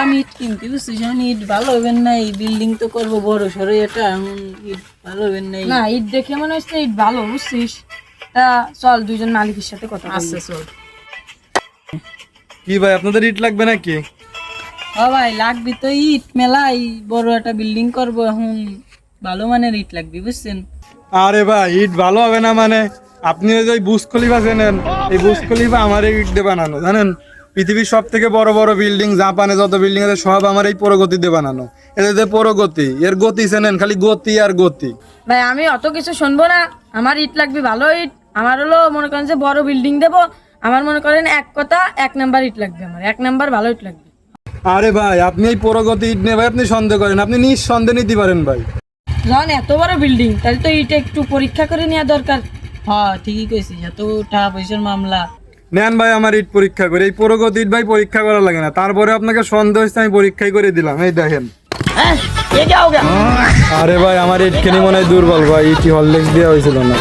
দামি ইট কিনতে বুঝছিস, এখন ইট ভালো হবেন না, এই বিল্ডিং তো করবো বড় সড়ো, এটা এখন ইট ভালো হবেন না। না ইট দেখে মনে হচ্ছে ইট ভালো বুঝছিস, তা চল দুইজন মালিকের সাথে কথা বলি। আচ্ছা চল। কি ভাই আপনাদের ইট লাগবে নাকি? ও ভাই লাগবে তো ইট মেলা, এই বড় একটা বিল্ডিং করবো, এখন ভালো মানের ইট লাগবে বুঝছেন। আরে ভাই ইট ভালো হবে না মানে, আপনি ওই যে বুর্জ খলিফা চেনেন, এই বুর্জ খলিফা আমার এই ইট দিয়ে বানানো, জানেন? পৃথিবীর সব থেকে বড় বড় বিল্ডিং, জাপানে যত বিল্ডিং আছে সব আমার এই প্রগতি দিয়ে বানানো। এটা যে প্রগতি, এর গতি চেনেন? খালি গতি আর গতি। ভাই আমি অত কিছু শুনবো না, আমার ইট লাগবে ভালো ইট। আমার হলো মনে করেন যে বড় বিল্ডিং দেবো, আমার মনে করেন এক কথা 1 নাম্বার ইট লাগবে, আমার 1 নাম্বার ভালো ইট লাগবে। আরে ভাই আপনি এই প্রগতি ইট নিয়ে ভাই আপনি সন্দেহ করেন, আপনি নিঃসন্দেহে নিতে পারেন ভাই। যখন এত বড় বিল্ডিং তাহলে তো ইট একটু পরীক্ষা করে নেওয়া দরকার। হ্যাঁ ঠিকই কইছিস, এত টাকা পয়সার মামলা। নেন ভাই আমার ইট পরীক্ষা করে, এই প্রগতি ইট ভাই পরীক্ষা করা লাগে না, তারপরে আপনাকে সন্দেহ হচ্ছে আমি পরীক্ষাই করে দিলাম, এই দেখেন। আরে ভাই আমার ইট খেলি মনে হয় দুর্বল ভাই, ইটি হরলিক্স দেওয়া হয়েছিল না।